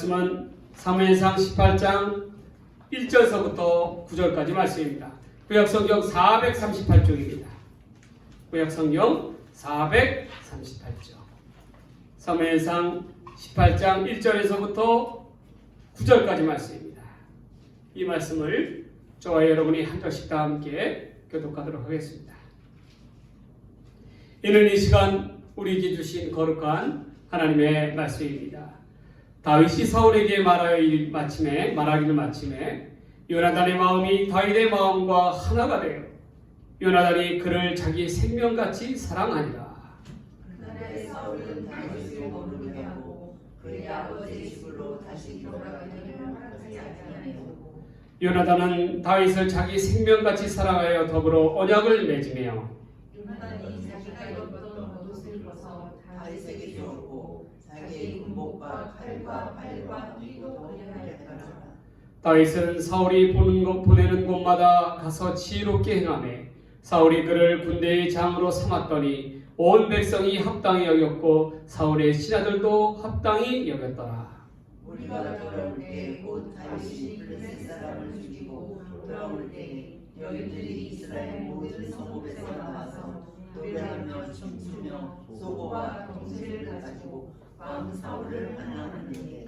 말씀은 사무엘상 18장 1절서부터 9절까지 말씀입니다. 구약성경 438쪽입니다. 구약성경 438쪽. 사무엘상 18장 1절에서부터 9절까지 말씀입니다. 이 말씀을 저와 여러분이 한 절씩 다 함께 교독하도록 하겠습니다. 이는 이 시간 우리에게 주신 거룩한 하나님의 말씀입니다. 다윗이 사울에게 말하기를 마침에 요나단의 마음이 다윗의 마음과 하나가 되어 요나단이 그를 자기 생명같이 사랑하니라. 그날에 사울은 다윗을 머무르게 하고 그의 아버지의 집으로 다시 돌아가기를 허락하지 아니하였고 요나단은 다윗을 자기 생명같이 사랑하여 더불어 언약을 맺으며 요나단이 자기가 입었던 겉옷을 벗어 다윗에게 주었고 자기의 군복과 칼과 발과 띠도 버리하였더라. 다윗은 사울이 보내는 곳마다 가서 지혜롭게 행하매 사울이 그를 군대의 장으로 삼았더니 온 백성이 합당히 여겼고 사울의 신하들도 합당히 여겼더라. 우리가 돌아올 때 곧 다윗이 블레셋 사람을 죽이고 돌아올 때 여인들이 이스라엘 모든 성읍에서 나와서 노래하며 춤추며 소고와 동시를 가지고 왕 사울을 환영하는데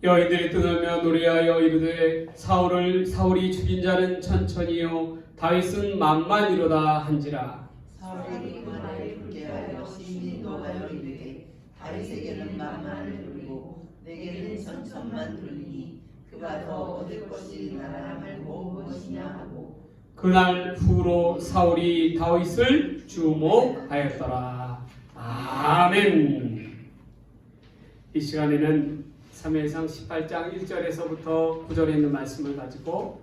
여인들이 떠나며 노래하여 이르되 사울이 죽인 자는 천천히요 다윗은 만만이로다 한지라. 사울이 그 말에 불쾌하여 시민도 하여 이르되 다윗에게는 만만을 돌리고 내게는 천천만 돌리니 그가 더 얻을 것이 나라 말고 무엇이냐 하고 그날 후로 사울이 다윗을 주목하였더라. 아멘. 이 시간에는 사무엘상 18장 1절에서부터 9절에 있는 말씀을 가지고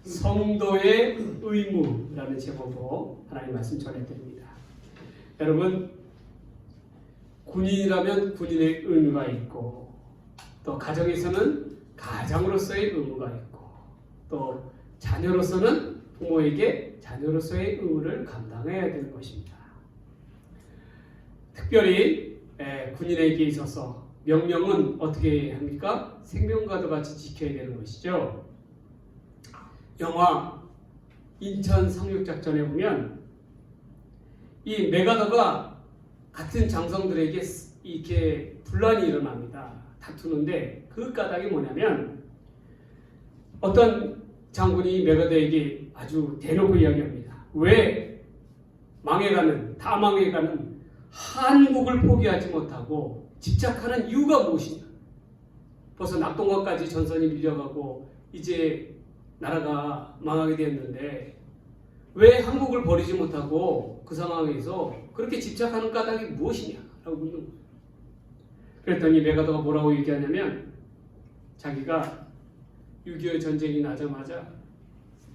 성도의 의무라는 제목으로 하나님 말씀 전해드립니다. 여러분, 군인이라면 군인의 의무가 있고 또 가정에서는 가장으로서의 의무가 있고 또 자녀로서는 부모에게 자녀로서의 의무를 감당해야 되는 것입니다. 특별히 군인에게 있어서 명령은 어떻게 합니까? 생명과도 같이 지켜야 되는 것이죠. 영화 인천 상륙작전에 보면 이 메가더가 같은 장성들에게 이렇게 분란이 일어납니다. 다투는데 그 까닭이 뭐냐면 어떤 장군이 메가더에게 아주 대놓고 이야기합니다. 왜 다 망해가는 한국을 포기하지 못하고 집착하는 이유가 무엇이냐? 벌써 낙동강까지 전선이 밀려가고 이제 나라가 망하게 되었는데 왜 한국을 버리지 못하고 그 상황에서 그렇게 집착하는 까닭이 무엇이냐? 라고 묻는 거예요. 그랬더니 메가더가 뭐라고 얘기하냐면 자기가 6.25 전쟁이 나자마자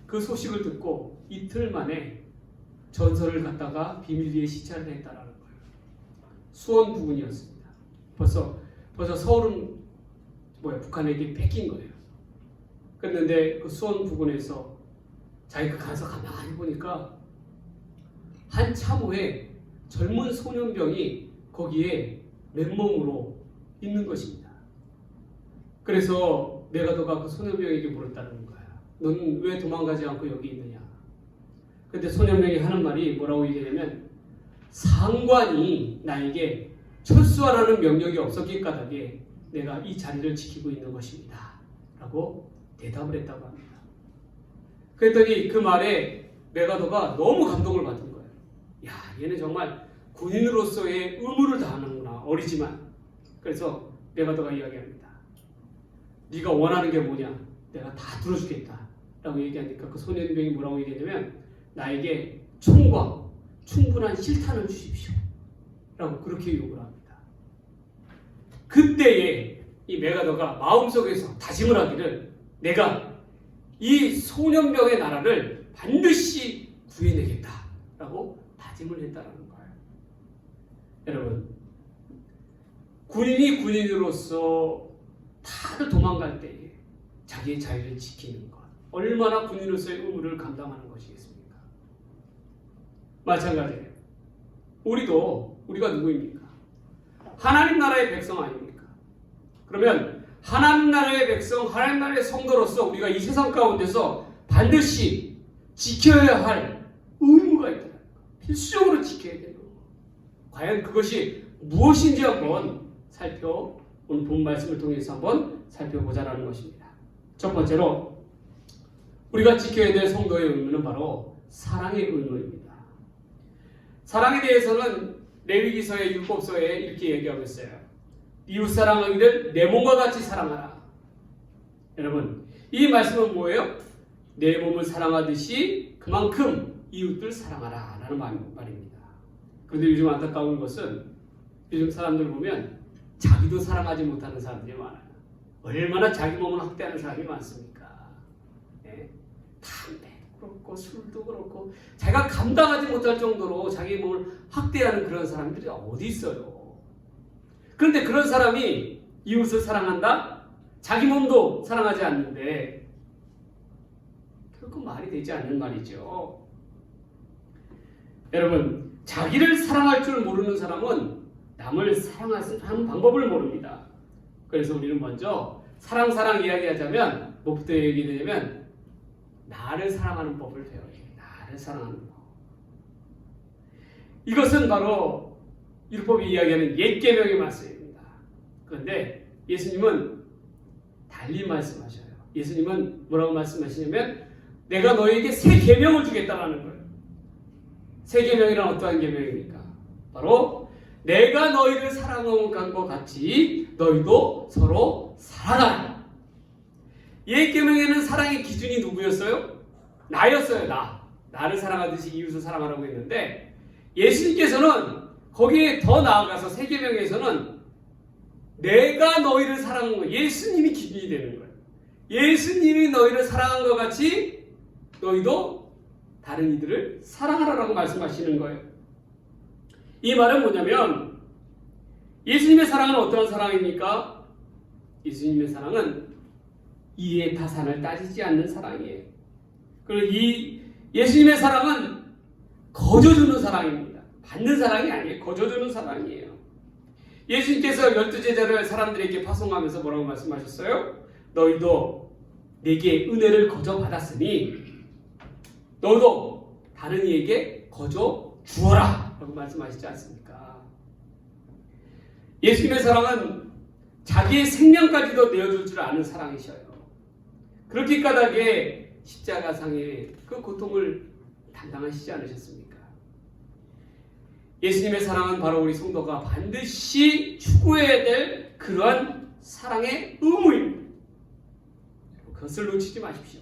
그 소식을 듣고 이틀 만에 전설을 갖다가 비밀리에 시찰을 했다라는 거예요. 수원 부근이었습니다. 벌써 서울은 북한에게 뺏긴 거예요. 그랬는데 그 수원 부근에서 자기가 가서 가만히 보니까 한 참호에 젊은 소년병이 거기에 맨몸으로 있는 것입니다. 그래서 메가더가 그 소년병에게 물었다는 거야. 너는 왜 도망가지 않고 여기 있느냐? 그런데 소년병이 하는 말이 뭐라고 얘기하냐면 상관이 나에게 철수하라는 명령이 없었기 까닭에 내가 이 자리를 지키고 있는 것입니다. 라고 대답을 했다고 합니다. 그랬더니 그 말에 메가더가 너무 감동을 받은 거예요. 야, 얘는 정말 군인으로서의 의무를 다하는구나. 어리지만. 그래서 메가더가 이야기합니다. 네가 원하는 게 뭐냐? 내가 다 들어주겠다. 라고 얘기하니까 그 소년병이 뭐라고 얘기하냐면 나에게 총과 충분한 실탄을 주십시오. 라고 그렇게 요구를 합니다. 그때에 이 메가더가 마음속에서 다짐을 하기를 내가 이 소년병의 나라를 반드시 구해내겠다 라고 다짐을 했다는 거예요. 여러분, 군인이 군인으로서 다들 도망갈 때에 자기의 자유를 지키는 것 얼마나 군인으로서의 의무를 감당하는 것이겠습니까? 마찬가지예요. 우리가 누구입니까? 하나님 나라의 백성 아닙니까? 그러면 하나님 나라의 백성, 하나님 나라의 성도로서 우리가 이 세상 가운데서 반드시 지켜야 할 의무가 있다. 필수적으로 지켜야 되는 거. 과연 그것이 무엇인지 한번 오늘 본 말씀을 통해서 한번 살펴보자라는 것입니다. 첫 번째로 우리가 지켜야 될 성도의 의무는 바로 사랑의 의무입니다. 사랑에 대해서는 레위기서의 율법서에 이렇게 얘기하고 있어요. 이웃 사랑하기를 내 몸과 같이 사랑하라. 여러분, 이 말씀은 뭐예요? 내 몸을 사랑하듯이 그만큼 이웃들 사랑하라 라는 말입니다. 그런데 요즘 안타까운 것은 요즘 사람들 보면 자기도 사랑하지 못하는 사람들이 많아요. 얼마나 자기 몸을 학대하는 사람이 많습니까? 네? 담배도 그렇고 술도 그렇고 자기가 감당하지 못할 정도로 자기 몸을 학대하는 그런 사람들이 어디 있어요? 그런데 그런 사람이 이웃을 사랑한다? 자기 몸도 사랑하지 않는데 결코 말이 되지 않는 말이죠. 여러분, 자기를 사랑할 줄 모르는 사람은 남을 사랑하는 방법을 모릅니다. 그래서 우리는 먼저 사랑 이야기하자면 뭐부터 얘기되냐면 나를 사랑하는 법을 배워야 해요. 나를 사랑하는 법. 이것은 바로 율법이 이야기하는 옛 계명의 말씀입니다. 그런데 예수님은 달리 말씀하셔요. 예수님은 뭐라고 말씀하시냐면 내가 너에게 새 계명을 주겠다라는 거예요. 새 계명이란 어떠한 계명입니까? 바로 내가 너희를 사랑한 것 같이 너희도 서로 사랑하라. 옛 계명에는 사랑의 기준이 누구였어요? 나였어요. 나를 사랑하듯이 이웃을 사랑하라고 했는데 예수님께서는 거기에 더 나아가서 새 계명에서는 내가 너희를 사랑한 거, 예수님이 기준이 되는 거예요. 예수님이 너희를 사랑한 것 같이 너희도 다른 이들을 사랑하라라고 말씀하시는 거예요. 이 말은 뭐냐면 예수님의 사랑은 어떠한 사랑입니까? 예수님의 사랑은 이해 타산을 따지지 않는 사랑이에요. 그리고 이 예수님의 사랑은 거저주는 사랑입니다. 받는 사랑이 아니에요. 거저주는 사랑이에요. 예수님께서 12제자를 사람들에게 파송하면서 뭐라고 말씀하셨어요? 너희도 내게 은혜를 거저 받았으니 너도 다른 이에게 거저 주어라 라고 말씀하시지 않습니까? 예수님의 사랑은 자기의 생명까지도 내어줄 줄 아는 사랑이셔요. 그렇게 까닭에 십자가상의 그 고통을 담당하시지 않으셨습니까? 예수님의 사랑은 바로 우리 성도가 반드시 추구해야 될 그러한 사랑의 의무입니다. 그것을 놓치지 마십시오.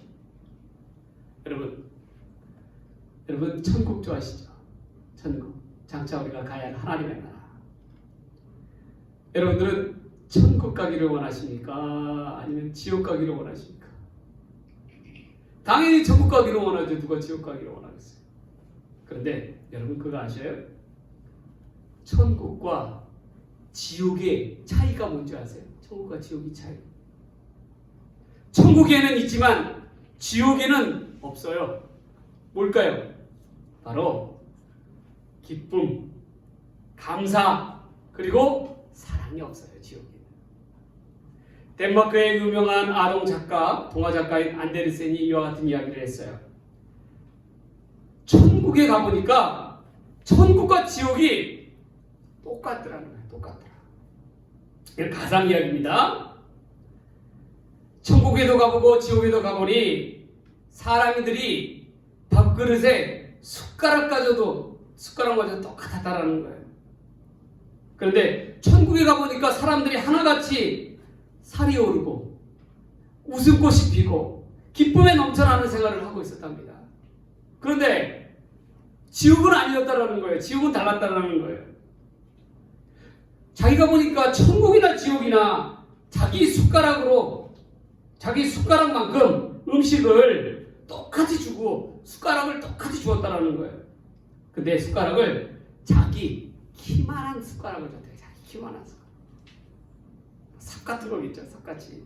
여러분 천국 좋아하시죠? 천국. 장차 우리가 가야 할 하나님의 나라. 여러분들은 천국 가기를 원하십니까? 아니면 지옥 가기를 원하십니까? 당연히 천국 가기를 원하죠. 누가 지옥 가기를 원하겠어요? 그런데 여러분 그거 아셔요? 천국과 지옥의 차이가 뭔지 아세요? 천국과 지옥의 차이. 천국에는 있지만 지옥에는 없어요. 뭘까요? 바로 기쁨, 감사, 그리고 사랑이 없어요. 지옥에는. 덴마크의 유명한 아동 작가, 동화 작가인 안데르센이 이와 같은 이야기를 했어요. 천국에 가보니까 천국과 지옥이 똑같더라는 거예요. 똑같더라. 이건 가상 이야기입니다. 천국에도 가보고 지옥에도 가보니 사람들이 밥그릇에 숟가락마저 똑같았다라는 거예요. 그런데 천국에 가보니까 사람들이 하나같이 살이 오르고 웃음꽃이 피고 기쁨에 넘쳐나는 생활을 하고 있었답니다. 그런데 지옥은 아니었다라는 거예요. 지옥은 달랐다라는 거예요. 자기가 보니까 천국이나 지옥이나 자기 숟가락만큼 음식을 똑같이 주고 숟가락을 똑같이 주었다라는 거예요. 근데 숟가락을 자기 키만한 숟가락을 줬대요. 자기 키만한 숟가락. 삽 같은 거 있죠. 삽같이.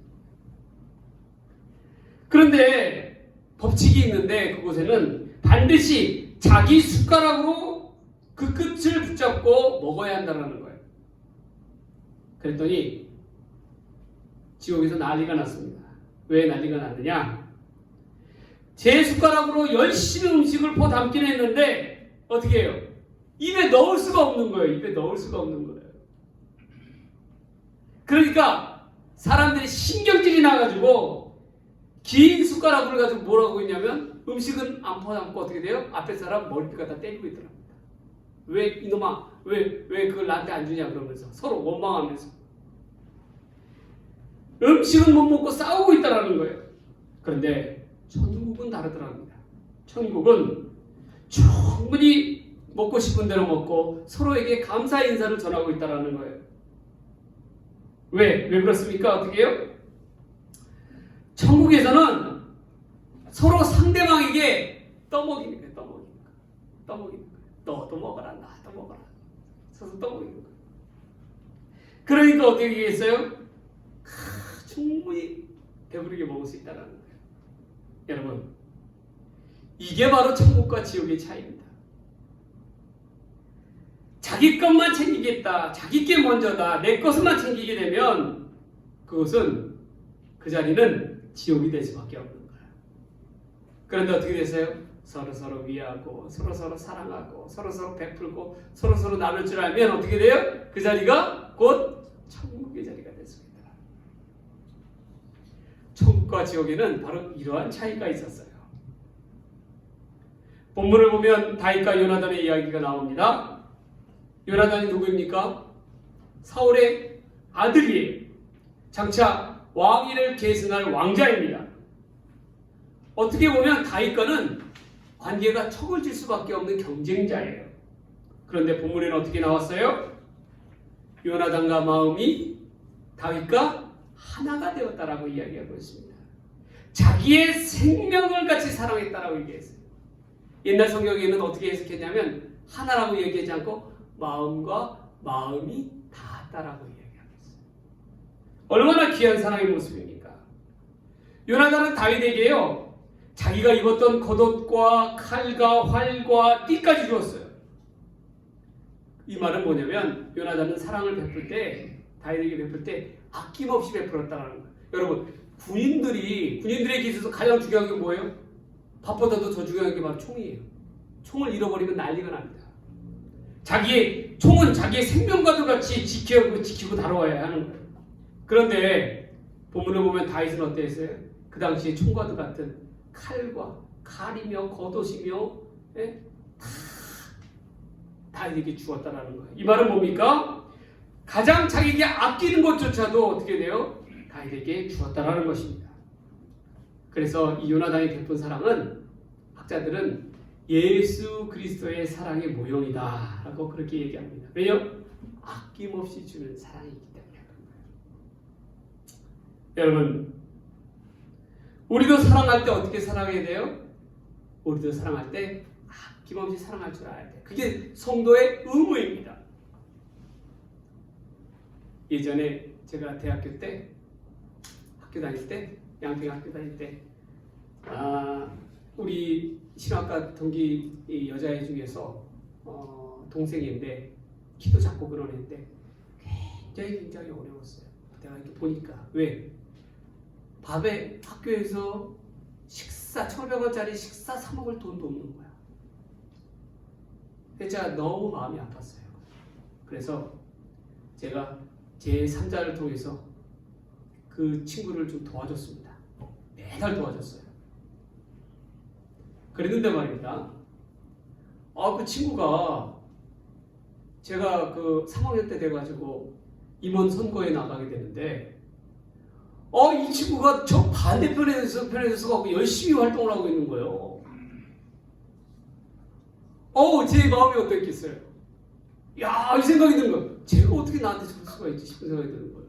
그런데 법칙이 있는데 그곳에는 반드시 자기 숟가락으로 그 끝을 붙잡고 먹어야 한다는 거예요. 그랬더니 지옥에서 난리가 났습니다. 왜 난리가 났느냐? 제 숟가락으로 열심히 음식을 퍼 담긴 했는데 어떻게 해요? 입에 넣을 수가 없는 거예요. 입에 넣을 수가 없는 거예요. 그러니까 사람들이 신경질이 나가지고 긴 숟가락을 가지고 뭐라고 했냐면 음식은 안 퍼담고 어떻게 돼요? 앞에 사람 머리를 갖다 때리고 있더랍니다. 왜 이놈아 왜 그걸 나한테 안 주냐 그러면서 서로 원망하면서 음식은 못 먹고 싸우고 있다라는 거예요. 그런데 천국은 다르더랍니다. 천국은 충분히 먹고 싶은 대로 먹고 서로에게 감사 인사를 전하고 있다라는 거예요. 왜 그렇습니까? 어떻게 해요? 천국에서는 서로 상대방에게 떠먹이는 거예요. 떠먹이는 거예요. 너도 먹어라, 나도 먹어라. 서로 떠먹이는 거예요. 그러니까 어떻게 되겠어요? 충분히 배부르게 먹을 수 있다는 거예요. 여러분, 이게 바로 천국과 지옥의 차이입니다. 자기 것만 챙기겠다, 자기 게 먼저다, 내 것만 챙기게 되면 그것은 그 자리는 지옥이 될 수밖에 없는 거예요. 그런데 어떻게 되세요? 서로 위하고 서로 사랑하고 서로 베풀고 서로 나눌 줄 알면 어떻게 돼요? 그 자리가 곧 천국의 자리가 될 수 있다. 천국과 지옥에는 바로 이러한 차이가 있었어요. 본문을 보면 다윗과 요나단의 이야기가 나옵니다. 요나단이 누구입니까? 사울의 아들이에요. 장차 왕위를 계승할 왕자입니다. 어떻게 보면 다윗과는 관계가 척을 질 수밖에 없는 경쟁자예요. 그런데 본문에는 어떻게 나왔어요? 요나단과 마음이 다윗과 하나가 되었다라고 이야기하고 있습니다. 자기의 생명을 같이 사랑했다라고 얘기했어요. 옛날 성경에는 어떻게 해석했냐면 하나라고 얘기하지 않고 마음과 마음이 닿았다라고 이야기하고 있어요. 얼마나 귀한 사랑의 모습입니까? 요나단은 다윗에게요, 자기가 입었던 겉옷과 칼과 활과 띠까지 주었어요. 이 말은 뭐냐면 요나단은 사랑을 베풀 때, 다윗에게 베풀 때 아낌없이 베풀었다는 거예요. 여러분, 군인들에게 있어서 가장 중요한 게 뭐예요? 밥보다도 더 중요한 게 바로 총이에요. 총을 잃어버리면 난리가 납니다. 총은 자기의 생명과도 같이 지키고 다뤄야 하는 거예요. 그런데 본문을 보면 다윗은 어땠어요? 그 당시에 총과도 같은 칼이며 겉옷이며 다 다윗에게 주었다라는 거예요. 이 말은 뭡니까? 가장 자기에게 아끼는 것조차도 어떻게 돼요? 다윗에게 주었다라는 것입니다. 그래서 이 요나단이 베푼 사랑은 학자들은 예수 그리스도의 사랑의 모형이다 라고 그렇게 얘기합니다. 왜요? 아낌없이 주는 사랑이기 때문에 그런 거예요. 여러분, 우리도 사랑할 때 어떻게 사랑해야 돼요? 우리도 사랑할 때 아낌없이 사랑할 줄 알아야 돼요. 그게 성도의 의무입니다. 예전에 제가 대학교 때 학교 다닐 때 양평 다닐 때 우리 신학과 동기 여자애 중에서 동생인데 키도 작고 그런 애인데 굉장히 어려웠어요. 내가 이렇게 보니까 왜? 밥에 학교에서 식사 1,500원짜리 식사 사 먹을 돈도 없는 거야. 제가 너무 마음이 아팠어요. 그래서 제가 제 3자를 통해서 그 친구를 좀 도와줬습니다. 매달 도와줬어요. 그랬는데 말입니다. 그 친구가 제가 그 3학년 때 돼가지고 임원 선거에 나가게 되는데 이 친구가 저 반대편에 서고 열심히 활동을 하고 있는 거예요. 제 마음이 어땠겠어요? 야, 이 생각이 드는 거예요. 제가 어떻게 나한테 저럴 수가 있지 싶은 생각이 드는 거예요.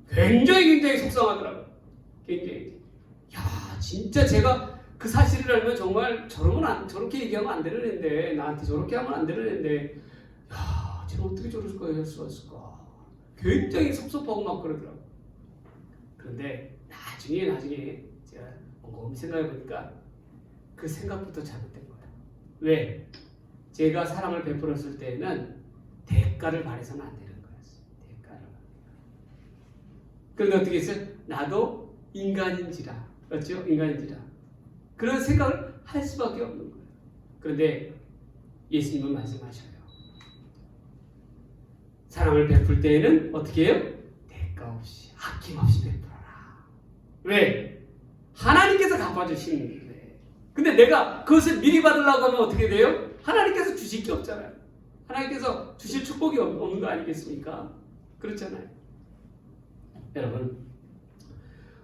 굉장히 속상하더라고요. 굉장히. 야, 진짜 제가 그 사실을 알면 정말 저렇게 얘기하면 안 되는 애인데, 나한테 저렇게 하면 안 되는 애인데, 야, 쟤는 어떻게 저럴 수가 있을까? 굉장히 섭섭하고 막 그러더라고요. 그런데 나중에 제가 곰곰이 생각해보니까 그 생각부터 잘못된 거예요. 왜? 제가 사랑을 베풀었을 때에는 대가를 바라서는 안 되는 거였어요. 대가를. 그런데 어떻게 했어요? 나도 인간인지라. 그렇죠? 인간인지라. 그런 생각을 할 수밖에 없는 거예요. 그런데 예수님은 말씀하셔요. 사랑을 베풀 때에는 어떻게 해요? 대가 없이, 아낌없이 베풀어라. 왜? 하나님께서 갚아주시는데. 근데 내가 그것을 미리 받으려고 하면 어떻게 돼요? 하나님께서 주실 게 없잖아요. 하나님께서 주실 축복이 없는 거 아니겠습니까? 그렇잖아요. 여러분,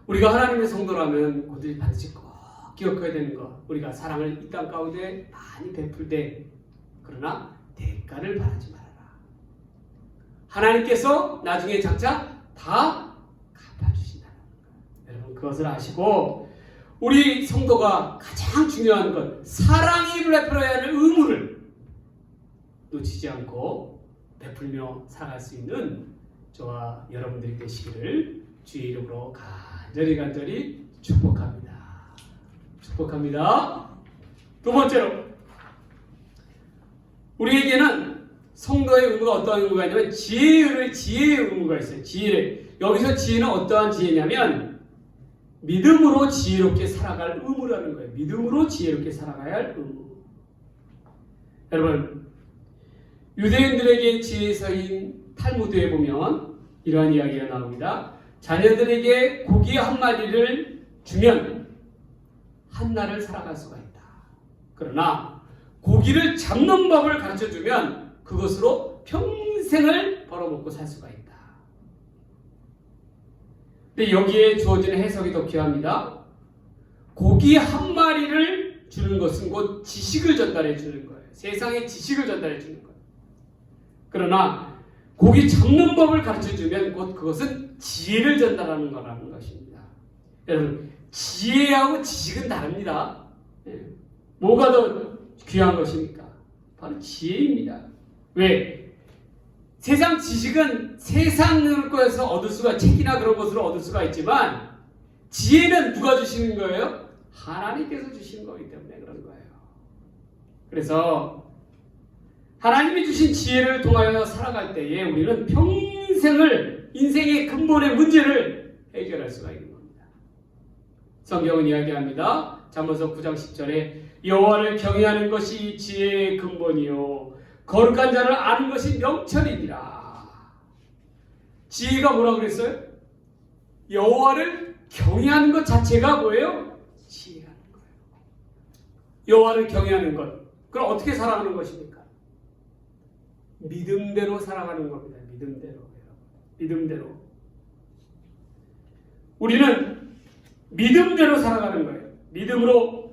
우리가 하나님의 성도라면 오늘 반드시 꼭 기억해야 되는 것, 우리가 사랑을 이 땅 가운데 많이 베풀 때, 그러나 대가를 바라지 말아라. 하나님께서 나중에 장차 다 갚아주신다는 것. 여러분, 그것을 아시고 우리 성도가 가장 중요한 것, 사랑이 베풀어야 하는 의무를 놓치지 않고 베풀며 살아갈 수 있는 저와 여러분들이 되시기를 주의 이름으로 간절히 축복합니다. 축복합니다. 두 번째로, 우리에게는 성도의 의무가 어떠한 의무가 있냐면 지혜의 의무가 있어요. 여기서 지혜는 어떠한 지혜냐면 믿음으로 지혜롭게 살아갈 의무라는 거예요. 믿음으로 지혜롭게 살아가야 할 의무. 여러분, 유대인들에게 지혜서인 탈무드에 보면 이러한 이야기가 나옵니다. 자녀들에게 고기 한 마리를 주면 한 날을 살아갈 수가 있다. 그러나 고기를 잡는 법을 가르쳐주면 그것으로 평생을 벌어먹고 살 수가 있다. 근데 여기에 주어지는 해석이 더 귀합니다. 고기 한 마리를 주는 것은 곧 지식을 전달해 주는 거예요. 세상의 지식을 전달해 주는 거예요. 그러나 고기 잡는 법을 가르쳐주면 곧 그것은 지혜를 전달하는 거라는 것입니다. 여러분, 지혜하고 지식은 다릅니다. 뭐가 더 귀한 것입니까? 바로 지혜입니다. 왜? 세상 지식은 세상을 거에서 얻을 수가, 책이나 그런 것으로 얻을 수가 있지만 지혜는 누가 주시는 거예요? 하나님께서 주시는 거기 때문에 그런 거예요. 그래서 하나님이 주신 지혜를 통하여 살아갈 때에 우리는 평생을, 인생의 근본의 문제를 해결할 수가 있는 겁니다. 성경은 이야기합니다. 잠언서 9장 10절에 여호와를 경외하는 것이 지혜의 근본이요 거룩한 자를 아는 것이 명철이니라. 지혜가 뭐라 그랬어요? 여호와를 경외하는 것 자체가 뭐예요? 지혜라는 거예요. 여호와를 경외하는 것. 그럼 어떻게 살아가는 것입니까? 믿음대로 살아가는 겁니다. 믿음대로. 우리는 믿음대로 살아가는 거예요. 믿음으로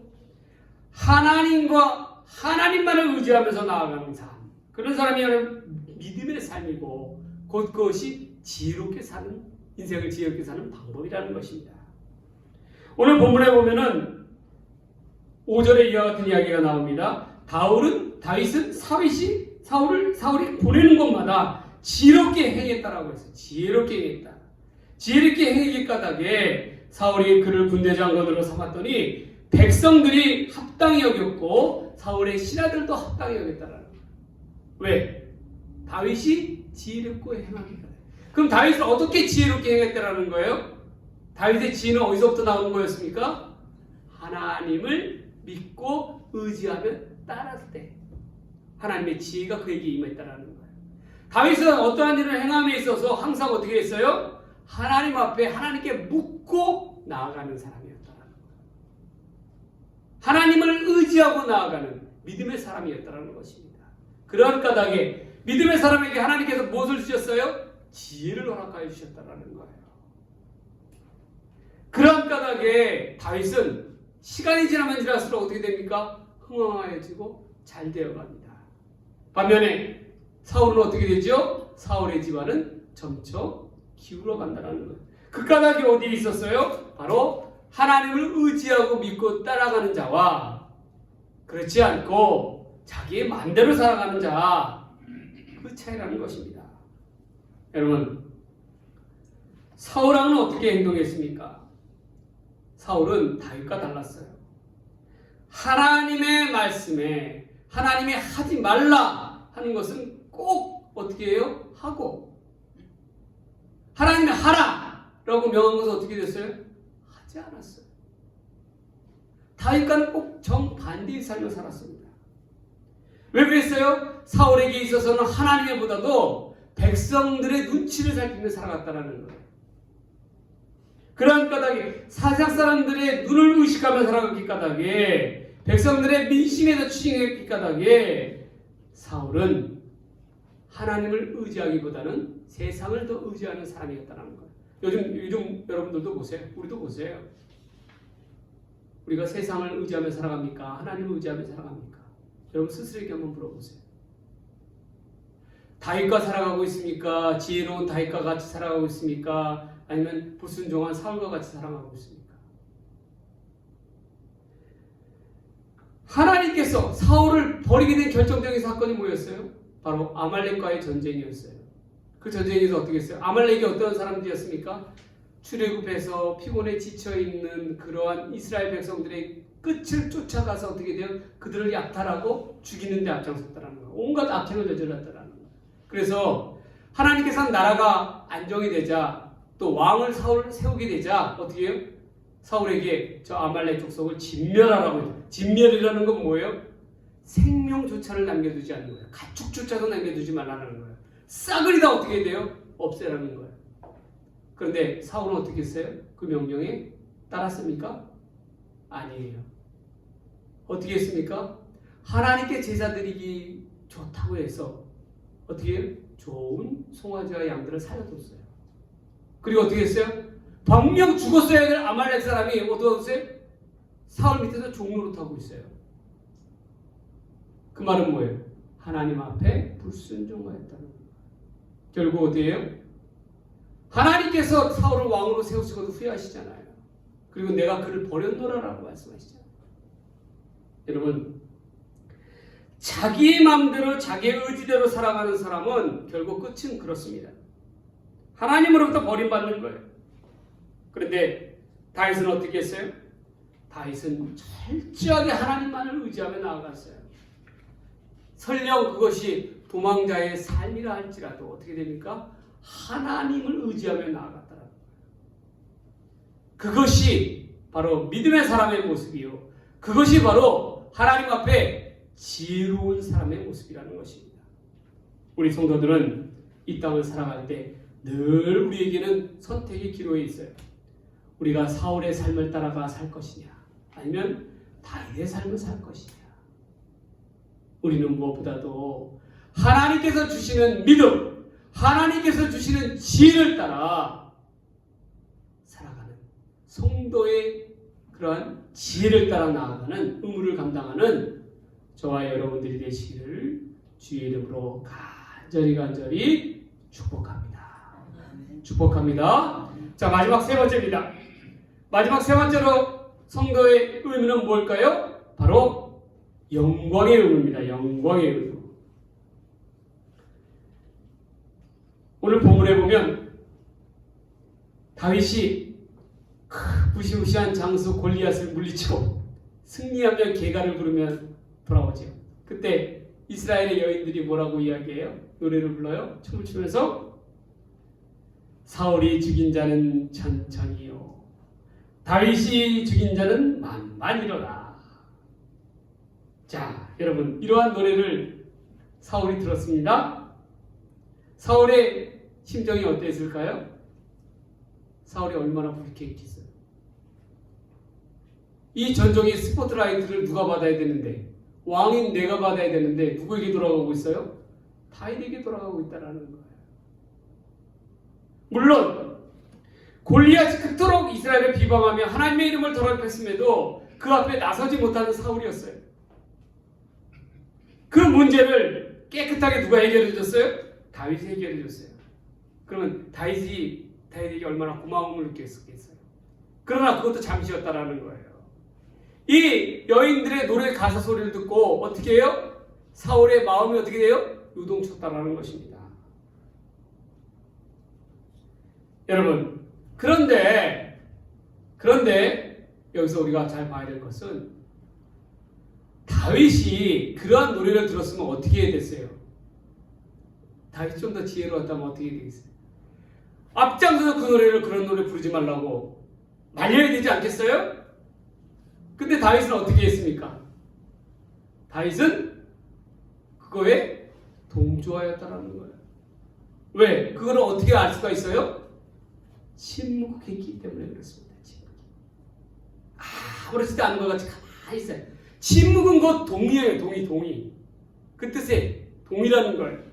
하나님만을 의지하면서 나아가는 삶. 그런 사람이 믿음의 삶이고 곧 그것이 지혜롭게 사는, 인생을 지혜롭게 사는 방법이라는 것입니다. 오늘 본문에 보면은 5절에 이와 같은 이야기가 나옵니다. 다윗은 사울이 보내는 곳마다 지혜롭게 행했다라고 했어요. 지혜롭게 행했기 까닭에 사울이 그를 군대 장관으로 삼았더니 백성들이 합당히 여겼고 사울의 신하들도 합당히 여겼다라는 거예요. 왜? 다윗이 지혜롭고 행합니다. 그럼 다윗은 어떻게 지혜롭게 행했다라는 거예요? 다윗의 지혜는 어디서부터 나오는 거였습니까? 하나님을 믿고 의지하며 따랐을 때 하나님의 지혜가 그에게 임했다라는 거예요. 다윗은 어떠한 일을 행함에 있어서 항상 어떻게 했어요? 하나님 앞에 하나님께 묻고 나아가는 사람이었다라는 거예요. 하나님을 의지하고 나아가는 믿음의 사람이었다라는 것입니다. 그런 까닭에 믿음의 사람에게 하나님께서 무엇을 주셨어요? 지혜를 허락하여 주셨다라는 거예요. 그런 까닭에 다윗은 시간이 지나면 지날수록 어떻게 됩니까? 흥황하여지고 잘 되어갑니다. 반면에 사울은 어떻게 되죠? 사울의 집안은 점점 기울어 간다는 거예요. 그 까닭이 어디에 있었어요? 바로 하나님을 의지하고 믿고 따라가는 자와 그렇지 않고 자기의 마음대로 살아가는 자, 그 차이라는 것입니다. 여러분, 사울왕은 어떻게 행동했습니까? 사울은 다윗과 달랐어요. 하나님의 말씀에 하나님이 하지 말라 하는 것은 꼭 어떻게 해요? 하고 하나님이 하라 라고 명한 것은 어떻게 됐어요? 하지 않았어요. 다윗과는 꼭 정반대의 삶을 살았습니다. 왜 그랬어요? 사울에게 있어서는 하나님보다도 백성들의 눈치를 살피며 살아갔다는 거예요. 그러한 까닭에 사상 사람들의 눈을 의식하며 살아갔기 까닭에 백성들의 민심에서 추징했기 까닭에 사울은 하나님을 의지하기보다는 세상을 더 의지하는 사람이었다는 거예요. 요즘 여러분들도 보세요. 우리도 보세요. 우리가 세상을 의지하며 살아갑니까? 하나님을 의지하며 살아갑니까? 여러분 스스로에게 한번 물어보세요. 다윗과 살아가고 있습니까? 지혜로운 다윗과 같이 살아가고 있습니까? 아니면 불순종한 사울과 같이 살아가고 있습니까? 하나님께서 사울을 버리게 된 결정적인 사건이 뭐였어요? 바로 아말렉과의 전쟁이었어요. 그 전쟁에서 어떻게 했어요? 아말렉이 어떤 사람들이었습니까? 출애굽해서 피곤에 지쳐있는 그러한 이스라엘 백성들의 끝을 쫓아가서 어떻게 돼요? 그들을 약탈하고 죽이는 데 앞장섰다는 거예요. 온갖 악행을 저질렀다는 거예요. 그래서 하나님께서는 나라가 안정이 되자 또 왕을 사울을 세우게 되자 어떻게 해요? 사울에게 저 아말렉 족속을 진멸하라고 해요. 진멸이라는 건 뭐예요? 생명조차를 남겨두지 않는 거예요. 가축조차도 남겨두지 말라는 거예요. 싹을 다 어떻게 돼요? 없애라는 거예요. 그런데 사울은 어떻게 했어요? 그 명령에 따랐습니까? 아니에요. 어떻게 했습니까? 하나님께 제사 드리기 좋다고 해서 어떻게 해요? 좋은 송아지와 양들을 살려뒀어요. 그리고 어떻게 했어요? 분명 죽었어야 될 아말렉 사람이 어떠세요? 사울 밑에서 종노릇하고 있어요. 그 말은 뭐예요? 하나님 앞에 불순종하였다는 거예요. 결국 어디예요? 하나님께서 사울을 왕으로 세우시고도 후회하시잖아요. 그리고 내가 그를 버렸노라라고 말씀하시잖아요. 여러분, 자기의 마음대로 자기의 의지대로 살아가는 사람은 결국 끝은 그렇습니다. 하나님으로부터 버림받는 거예요. 그런데 다윗은 어떻게 했어요? 다윗은 철저하게 하나님만을 의지하며 나아갔어요. 설령 그것이 도망자의 삶이라 할지라도 어떻게 됩니까? 하나님을 의지하며 나아갔다는 거예요. 그것이 바로 믿음의 사람의 모습이요. 그것이 바로 하나님 앞에 지혜로운 사람의 모습이라는 것입니다. 우리 성도들은 이 땅을 살아갈 때 늘 우리에게는 선택의 기로에 있어요. 우리가 사울의 삶을 따라가 살 것이냐 아니면 다윗의 삶을 살 것이냐. 우리는 무엇보다도 하나님께서 주시는 믿음, 하나님께서 주시는 지혜를 따라 살아가는 성도의 그러한 지혜를 따라 나아가는 의무를 감당하는 저와 여러분들이 되시기를 주의 이름으로 간절히 축복합니다. 축복합니다. 자, 마지막 세 번째입니다. 마지막 세 번째로 성도의 의무는 뭘까요? 바로 영광의 의무입니다. 영광의 의무. 오늘 본문에 보면 다윗이 무시무시한 장수 골리앗을 물리치고 승리하며 개가를 부르며 돌아오죠. 그때 이스라엘의 여인들이 뭐라고 이야기해요? 노래를 불러요. 춤을 추면서 사울이 죽인 자는 천천히요, 다윗이 죽인 자는 만만이로다. 자, 여러분, 이러한 노래를 사울이 들었습니다. 사울의 심정이 어땠을까요? 사울이 얼마나 불쾌했겠어요. 이 전쟁의 스포트라이트를 누가 받아야 되는데, 왕인 내가 받아야 되는데 누구에게 돌아가고 있어요? 다윗에게 돌아가고 있다는 거예요. 물론 골리앗이 그토록 이스라엘을 비방하며 하나님의 이름을 더럽혔음에도 그 앞에 나서지 못하는 사울이었어요. 그 문제를 깨끗하게 누가 해결해 줬어요? 다윗이 해결해 줬어요. 그러면 다윗에게 얼마나 고마움을 느꼈겠어요. 그러나 그것도 잠시였다라는 거예요. 이 여인들의 노래 가사 소리를 듣고 어떻게 해요? 사울의 마음이 어떻게 돼요? 요동쳤다라는 것입니다. 여러분, 그런데 여기서 우리가 잘 봐야 될 것은 다윗이 그러한 노래를 들었으면 어떻게 해야 됐어요? 다윗이 좀 더 지혜로웠다면 어떻게 되겠어요? 앞장서서 그 노래를 그런 노래 부르지 말라고 말려야 되지 않겠어요? 근데 다윗은 어떻게 했습니까? 다윗은 그거에 동조하였다라는 거예요. 왜? 그거를 어떻게 알 수가 있어요? 침묵했기 때문에 그렇습니다. 침묵. 아무렇지도 않은 것 같이 가만히 있어요. 침묵은 곧 동의예요. 동의. 그 뜻에 동의라는 거예요.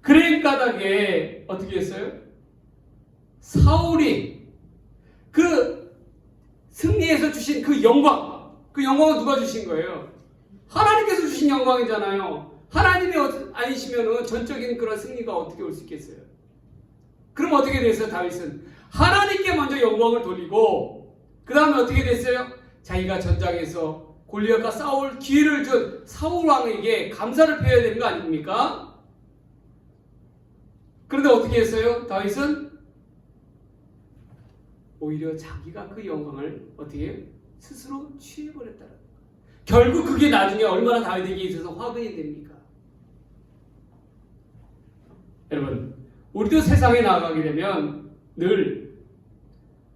그레인 까닭에 어떻게 했어요? 사울이 그 승리에서 주신 그 영광을 누가 주신 거예요? 하나님께서 주신 영광이잖아요. 하나님이 아니시면 전적인 그런 승리가 어떻게 올 수 있겠어요? 그럼 어떻게 됐어요? 다윗은 하나님께 먼저 영광을 돌리고 그 다음에 어떻게 됐어요? 자기가 전장에서 골리앗과 싸울 기회를 준 사울 왕에게 감사를 표해야 되는 거 아닙니까? 그런데 어떻게 했어요? 다윗은 오히려 자기가 그 영광을 어떻게 해요? 스스로 취해버렸다는 거예요. 결국 그게 나중에 얼마나 다윗에게 있어서 화근이 됩니까? 여러분, 우리도 세상에 나아가게 되면 늘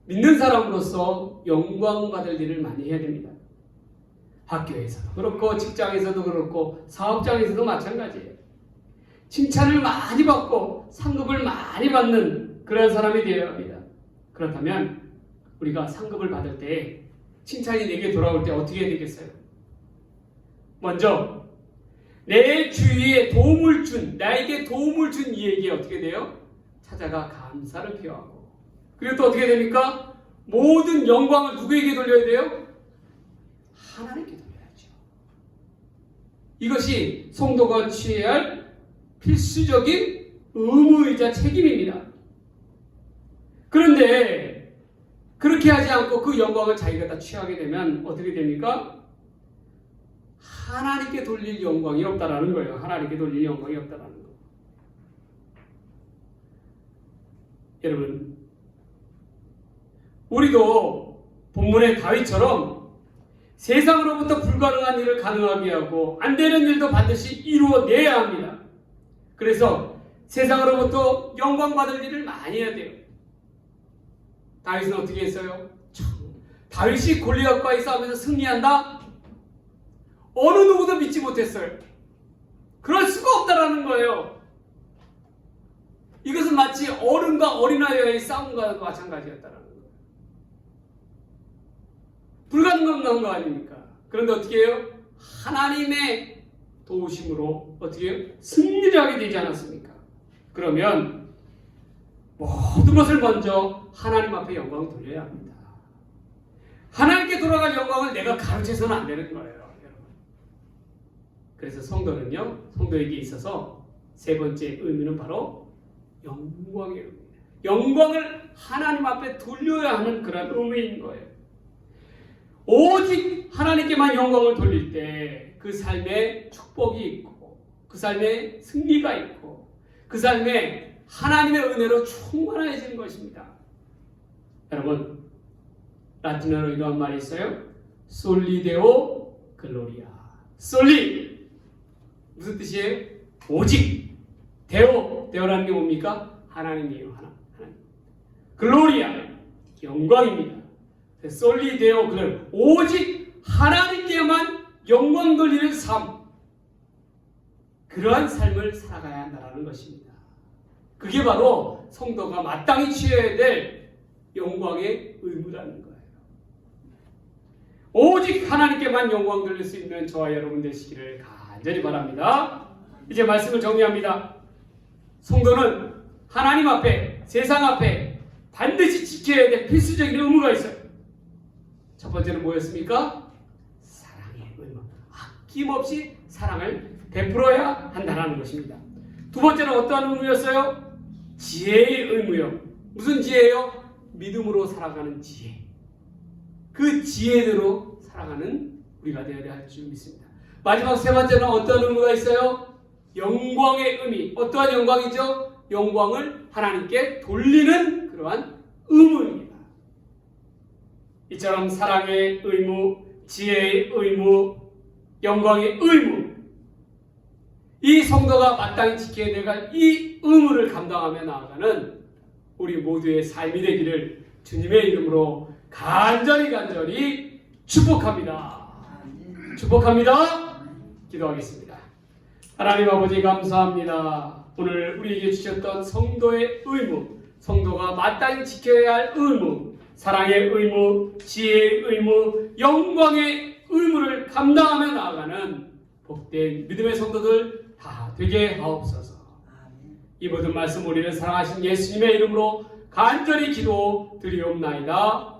믿는 사람으로서 영광받을 일을 많이 해야 됩니다. 학교에서도 그렇고 직장에서도 그렇고 사업장에서도 마찬가지예요. 칭찬을 많이 받고 상급을 많이 받는 그런 사람이 되어야 합니다. 그렇다면 우리가 상급을 받을 때 칭찬이 내게 돌아올 때 어떻게 해야 되겠어요? 먼저 내 주위에 나에게 도움을 준 이에게 어떻게 돼요? 찾아가 감사를 표하고 그리고 또 어떻게 됩니까? 모든 영광을 누구에게 돌려야 돼요? 하나님께 돌려야죠. 이것이 성도가 취해야 할 필수적인 의무이자 책임입니다. 그런데 그렇게 하지 않고 그 영광을 자기가 다 취하게 되면 어떻게 됩니까? 하나님께 돌릴 영광이 없다라는 거예요. 하나님께 돌릴 영광이 없다라는 거. 여러분, 우리도 본문의 다윗처럼 세상으로부터 불가능한 일을 가능하게 하고 안 되는 일도 반드시 이루어내야 합니다. 그래서 세상으로부터 영광받을 일을 많이 해야 돼요. 다윗은 어떻게 했어요? 다윗이 골리앗과의 싸움에서 승리한다? 어느 누구도 믿지 못했어요. 그럴 수가 없다라는 거예요. 이것은 마치 어른과 어린아이의 싸움과 마찬가지였다라는 거예요. 불가능한 거 아닙니까? 그런데 어떻게 해요? 하나님의 도우심으로 어떻게 해요? 승리를 하게 되지 않았습니까? 그러면 모든 것을 먼저 하나님 앞에 영광을 돌려야 합니다. 하나님께 돌아갈 영광을 내가 가르쳐서는 안 되는 거예요. 여러분. 그래서 성도에게 있어서 세 번째 의미는 바로 영광의 의미입니다. 영광을 하나님 앞에 돌려야 하는 그런 의미인 거예요. 오직 하나님께만 영광을 돌릴 때 그 삶에 축복이 있고 그 삶에 승리가 있고 그 삶에 하나님의 은혜로 충만해지는 것입니다. 여러분, 라틴어로 이러한 말이 있어요. 솔리데오 글로리아. 솔리 무슨 뜻이에요? 오직. 데오라는 게 뭡니까? 하나님이에요. 하나님. 글로리아 영광입니다. 솔리데오 글로리아 오직 하나님께만 영광 돌리는 삶, 그러한 삶을 살아가야 한다는 것입니다. 그게 바로 성도가 마땅히 취해야 될 영광의 의무라는 거예요. 오직 하나님께만 영광 돌릴 수 있는 저와 여러분 되시기를 간절히 바랍니다. 이제 말씀을 정리합니다. 성도는 하나님 앞에, 세상 앞에 반드시 지켜야 될 필수적인 의무가 있어요. 첫 번째는 뭐였습니까? 힘없이 사랑을 베풀어야 한다는 것입니다. 두 번째는 어떠한 의무였어요? 지혜의 의무요. 무슨 지혜요? 믿음으로 살아가는 지혜. 그 지혜대로 살아가는 우리가 되어야 할 줄 믿습니다. 마지막 세 번째는 어떠한 의무가 있어요? 영광의 의미. 어떠한 영광이죠? 영광을 하나님께 돌리는 그러한 의무입니다. 이처럼 사랑의 의무, 지혜의 의무, 영광의 의무, 이 성도가 마땅히 지켜야 될 이 의무를 감당하며 나아가는 우리 모두의 삶이 되기를 주님의 이름으로 간절히 축복합니다. 축복합니다. 기도하겠습니다. 하나님 아버지 감사합니다. 오늘 우리에게 주셨던 성도의 의무, 성도가 마땅히 지켜야 할 의무, 사랑의 의무, 지혜의 의무, 영광의 의무를 감당하며 나아가는 복된 믿음의 성도들 다 되게 하옵소서. 이 모든 말씀 우리를 사랑하신 예수님의 이름으로 간절히 기도 드리옵나이다.